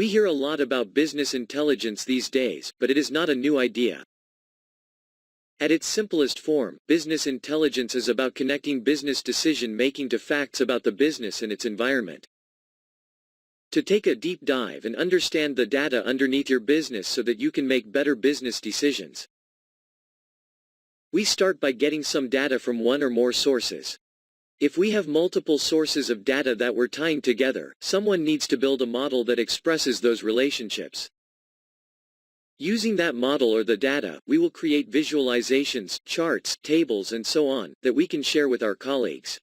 We hear a lot about business intelligence these days, but it is not a new idea. At its simplest form, business intelligence is about connecting business decision-making to facts about the business and its environment. To take a deep dive and understand the data underneath your business so that you can make better business decisions. We start by getting some data from one or more sources. If we have multiple sources of data that we're tying together, someone needs to build a model that expresses those relationships. Using that model or the data, we will create visualizations, charts, tables, and so on, that we can share with our colleagues.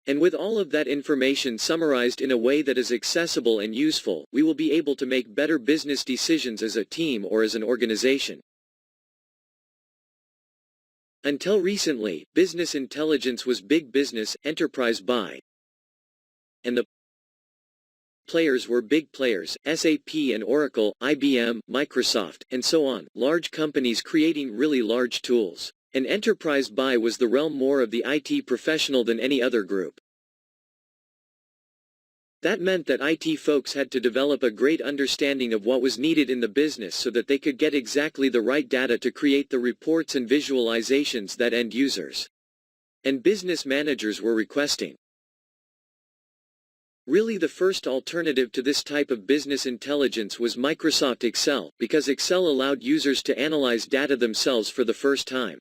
And with all of that information summarized in a way that is accessible and useful, we will be able to make better business decisions as a team or as an organization. Until recently, business intelligence was big business, enterprise buy. And the players were big players, SAP and Oracle, IBM, Microsoft, and so on, large companies creating really large tools. And enterprise buy was the realm more of the IT professional than any other group. That meant that IT folks had to develop a great understanding of what was needed in the business so that they could get exactly the right data to create the reports and visualizations that end users and business managers were requesting. Really, the first alternative to this type of business intelligence was Microsoft Excel, because Excel allowed users to analyze data themselves for the first time,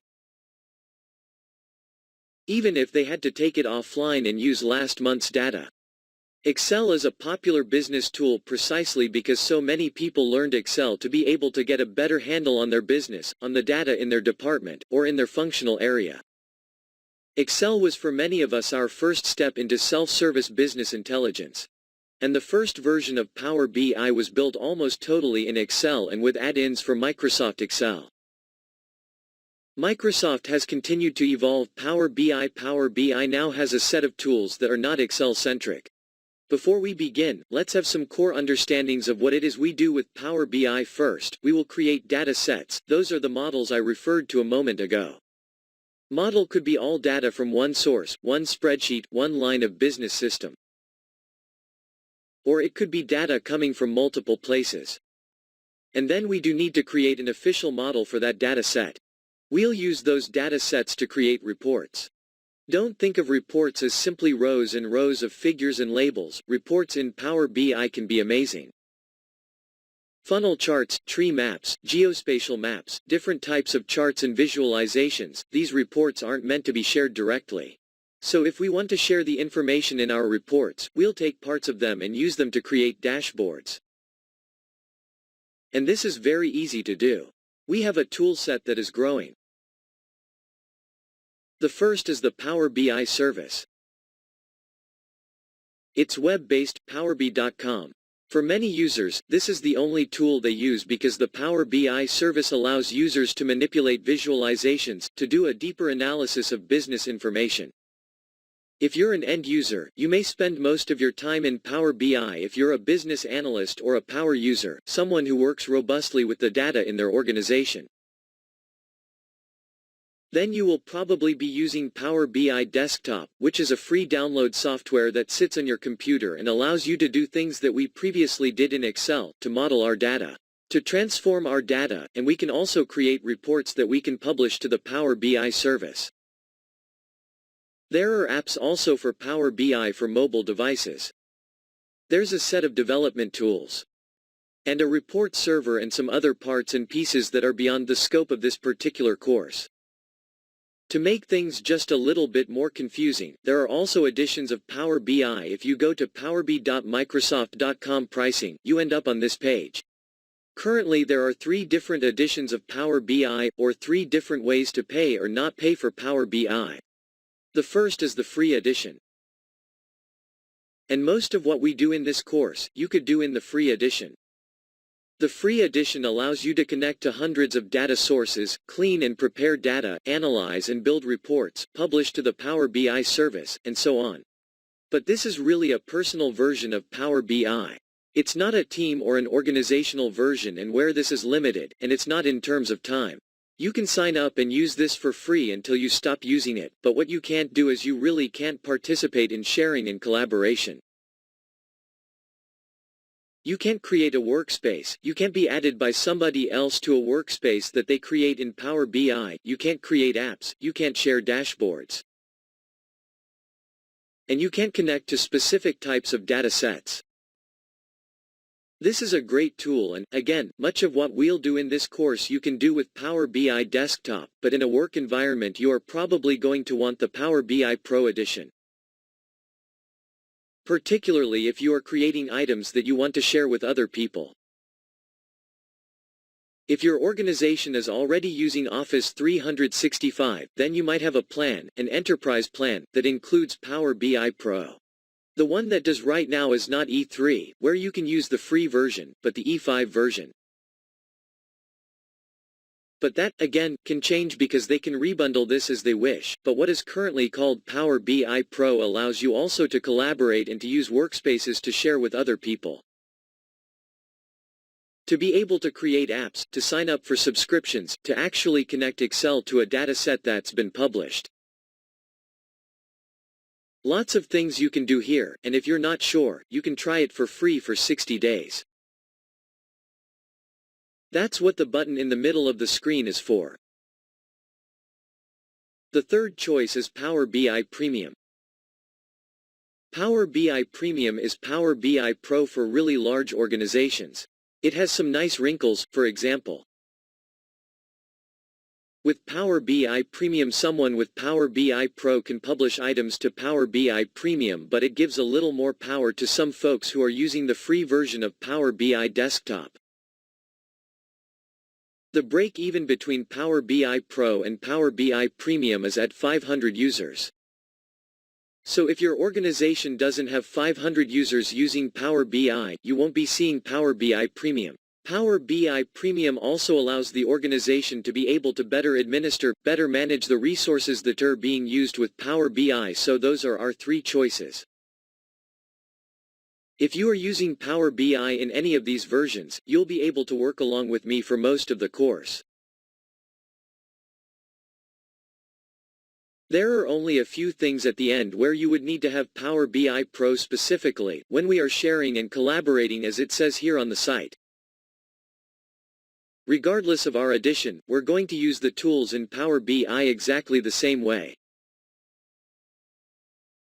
even if they had to take it offline and use last month's data. Excel is a popular business tool precisely because so many people learned Excel to be able to get a better handle on their business, on the data in their department, or in their functional area. Excel was for many of us our first step into self-service business intelligence. And the first version of Power BI was built almost totally in Excel and with add-ins for Microsoft Excel. Microsoft has continued to evolve Power BI. Power BI now has a set of tools that are not Excel-centric. Before we begin, let's have some core understandings of what it is we do with Power BI. First, we will create data sets. Those are the models I referred to a moment ago. Model could be all data from one source, one spreadsheet, one line of business system. Or it could be data coming from multiple places. And then we do need to create an official model for that data set. We'll use those data sets to create reports. Don't think of reports as simply rows and rows of figures and labels. Reports in Power BI can be amazing. Funnel charts, tree maps, geospatial maps, different types of charts and visualizations. These reports aren't meant to be shared directly. So if we want to share the information in our reports, we'll take parts of them and use them to create dashboards. And this is very easy to do. We have a tool set that is growing. The first is the Power BI service. It's web-based, powerbi.com. For many users, this is the only tool they use because the Power BI service allows users to manipulate visualizations, to do a deeper analysis of business information. If you're an end user, you may spend most of your time in Power BI. If you're a business analyst or a Power user, someone who works robustly with the data in their organization, then you will probably be using Power BI Desktop, which is a free download software that sits on your computer and allows you to do things that we previously did in Excel, to model our data, to transform our data, and we can also create reports that we can publish to the Power BI service. There are apps also for Power BI for mobile devices. There's a set of development tools, and a report server and some other parts and pieces that are beyond the scope of this particular course. To make things just a little bit more confusing, there are also editions of Power BI. If you go to powerbi.microsoft.com pricing, you end up on this page. Currently there are 3 different editions of Power BI, or 3 different ways to pay or not pay for Power BI. The first is the free edition. And most of what we do in this course, you could do in the free edition. The free edition allows you to connect to hundreds of data sources, clean and prepare data, analyze and build reports, publish to the Power BI service, and so on. But this is really a personal version of Power BI. It's not a team or an organizational version, and where this is limited, and it's not in terms of time. You can sign up and use this for free until you stop using it, but what you can't do is you really can't participate in sharing and collaboration. You can't create a workspace, you can't be added by somebody else to a workspace that they create in Power BI, you can't create apps, you can't share dashboards. And you can't connect to specific types of data sets. This is a great tool and, again, much of what we'll do in this course you can do with Power BI Desktop, but in a work environment you are probably going to want the Power BI Pro Edition. Particularly if you are creating items that you want to share with other people. If your organization is already using Office 365, then you might have a plan, an enterprise plan, that includes Power BI Pro. The one that does right now is not E3, where you can use the free version, but the E5 version. But that, again, can change because they can rebundle this as they wish, but what is currently called Power BI Pro allows you also to collaborate and to use workspaces to share with other people. To be able to create apps, to sign up for subscriptions, to actually connect Excel to a dataset that's been published. Lots of things you can do here, and if you're not sure, you can try it for free for 60 days. That's what the button in the middle of the screen is for. The third choice is Power BI Premium. Power BI Premium is Power BI Pro for really large organizations. It has some nice wrinkles, for example. With Power BI Premium, someone with Power BI Pro can publish items to Power BI Premium, but it gives a little more power to some folks who are using the free version of Power BI Desktop. The break-even between Power BI Pro and Power BI Premium is at 500 users. So if your organization doesn't have 500 users using Power BI, you won't be seeing Power BI Premium. Power BI Premium also allows the organization to be able to better administer, better manage the resources that are being used with Power BI, so those are our three choices. If you are using Power BI in any of these versions, you'll be able to work along with me for most of the course. There are only a few things at the end where you would need to have Power BI Pro specifically, when we are sharing and collaborating as it says here on the site. Regardless of our edition, we're going to use the tools in Power BI exactly the same way.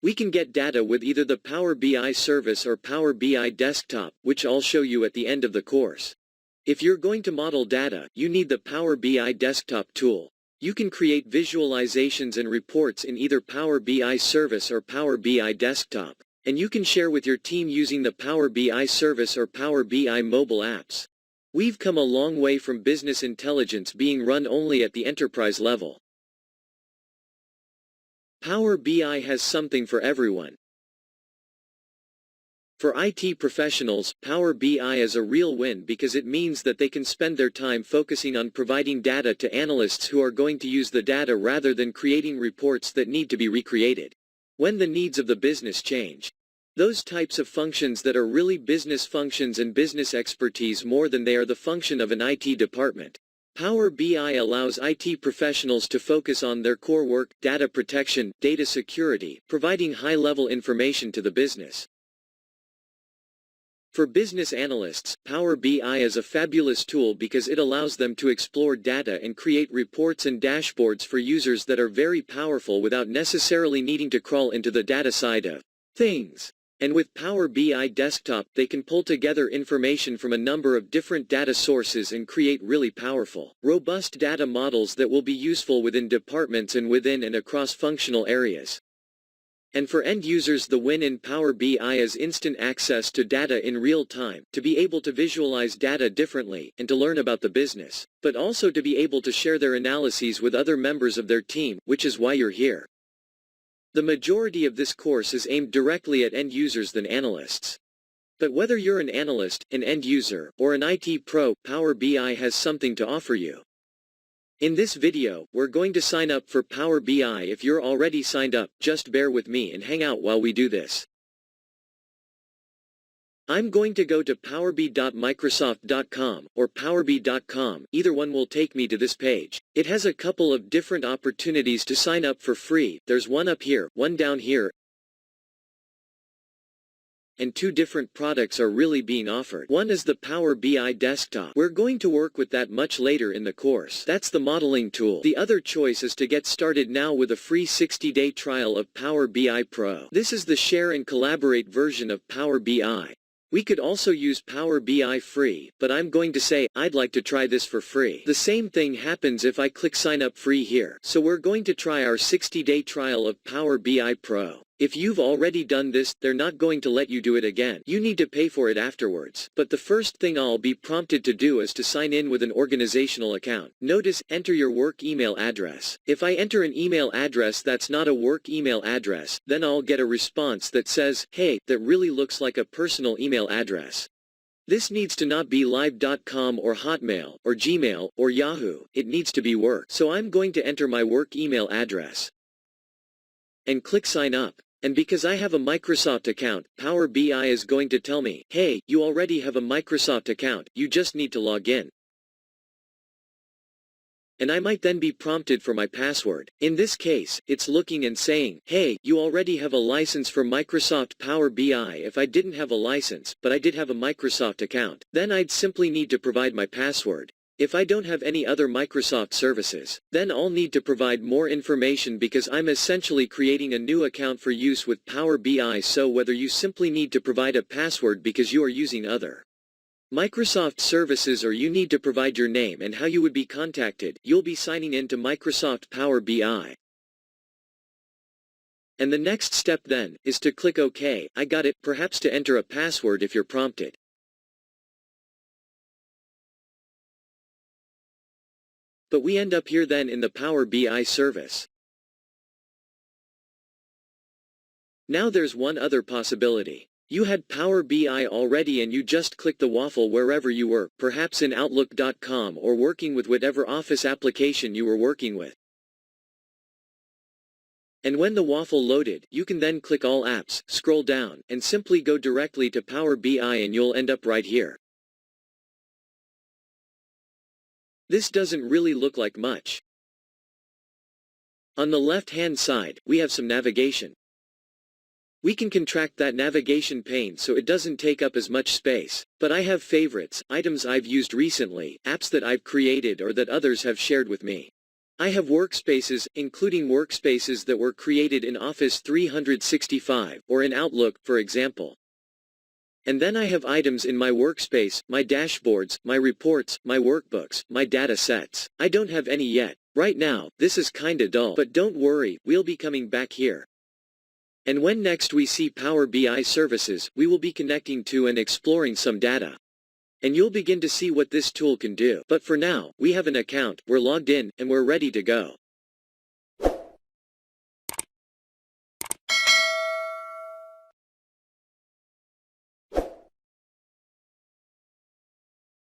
We can get data with either the Power BI service or Power BI Desktop, which I'll show you at the end of the course. If you're going to model data, you need the Power BI Desktop tool. You can create visualizations and reports in either Power BI Service or Power BI Desktop, and you can share with your team using the Power BI Service or Power BI mobile apps. We've come a long way from business intelligence being run only at the enterprise level. Power BI has something for everyone. For IT professionals, Power BI is a real win because it means that they can spend their time focusing on providing data to analysts who are going to use the data rather than creating reports that need to be recreated. When the needs of the business change. Those types of functions that are really business functions and business expertise more than they are the function of an IT department. Power BI allows IT professionals to focus on their core work, data protection, data security, providing high-level information to the business. For business analysts, Power BI is a fabulous tool because it allows them to explore data and create reports and dashboards for users that are very powerful without necessarily needing to crawl into the data side of things. And with Power BI Desktop, they can pull together information from a number of different data sources and create really powerful, robust data models that will be useful within departments and within and across functional areas. And for end users, the win in Power BI is instant access to data in real time, to be able to visualize data differently, and to learn about the business, but also to be able to share their analyses with other members of their team, which is why you're here. The majority of this course is aimed directly at end users than analysts. But whether you're an analyst, an end user, or an IT pro, Power BI has something to offer you. In this video, we're going to sign up for Power BI. If you're already signed up, just bear with me and hang out while we do this. I'm going to go to powerbi.microsoft.com or powerbi.com, either one will take me to this page. It has a couple of different opportunities to sign up for free. There's one up here, one down here. and two different products are really being offered. One is the Power BI Desktop. We're going to work with that much later in the course. That's the modeling tool. The other choice is to get started now with a free 60-day trial of Power BI Pro. This is the share and collaborate version of Power BI. We could also use Power BI free, but I'm going to say, I'd like to try this for free. The same thing happens if I click sign up free here. So we're going to try our 60-day trial of Power BI Pro. If you've already done this, they're not going to let you do it again. You need to pay for it afterwards. But the first thing I'll be prompted to do is to sign in with an organizational account. Notice, enter your work email address. If I enter an email address that's not a work email address, then I'll get a response that says, hey, that really looks like a personal email address. This needs to not be live.com or Hotmail, or Gmail, or Yahoo. It needs to be work. So I'm going to enter my work email address and click sign up. And because I have a Microsoft account, Power BI is going to tell me, hey, you already have a Microsoft account, you just need to log in. And I might then be prompted for my password. In this case, it's looking and saying, hey, you already have a license for Microsoft Power BI. If I didn't have a license, but I did have a Microsoft account, then I'd simply need to provide my password. If I don't have any other Microsoft services, then I'll need to provide more information because I'm essentially creating a new account for use with Power BI. So whether you simply need to provide a password because you are using other Microsoft services or you need to provide your name and how you would be contacted, you'll be signing in to Microsoft Power BI. And the next step then, is to click OK, I got it, perhaps to enter a password if you're prompted. But we end up here then in the Power BI service. Now there's one other possibility. You had Power BI already and you just clicked the waffle wherever you were, perhaps in Outlook.com or working with whatever Office application you were working with. And when the waffle loaded, you can then click All Apps, scroll down, and simply go directly to Power BI and you'll end up right here. This doesn't really look like much. On the left-hand side, we have some navigation. We can contract that navigation pane so it doesn't take up as much space. But I have favorites, items I've used recently, apps that I've created or that others have shared with me. I have workspaces, including workspaces that were created in Office 365, or in Outlook, for example. And then I have items in my workspace, my dashboards, my reports, my workbooks, my data sets. I don't have any yet. Right now, this is kinda dull. But don't worry, we'll be coming back here. And when next we see Power BI services, we will be connecting to and exploring some data. And you'll begin to see what this tool can do. But for now, we have an account, we're logged in, and we're ready to go.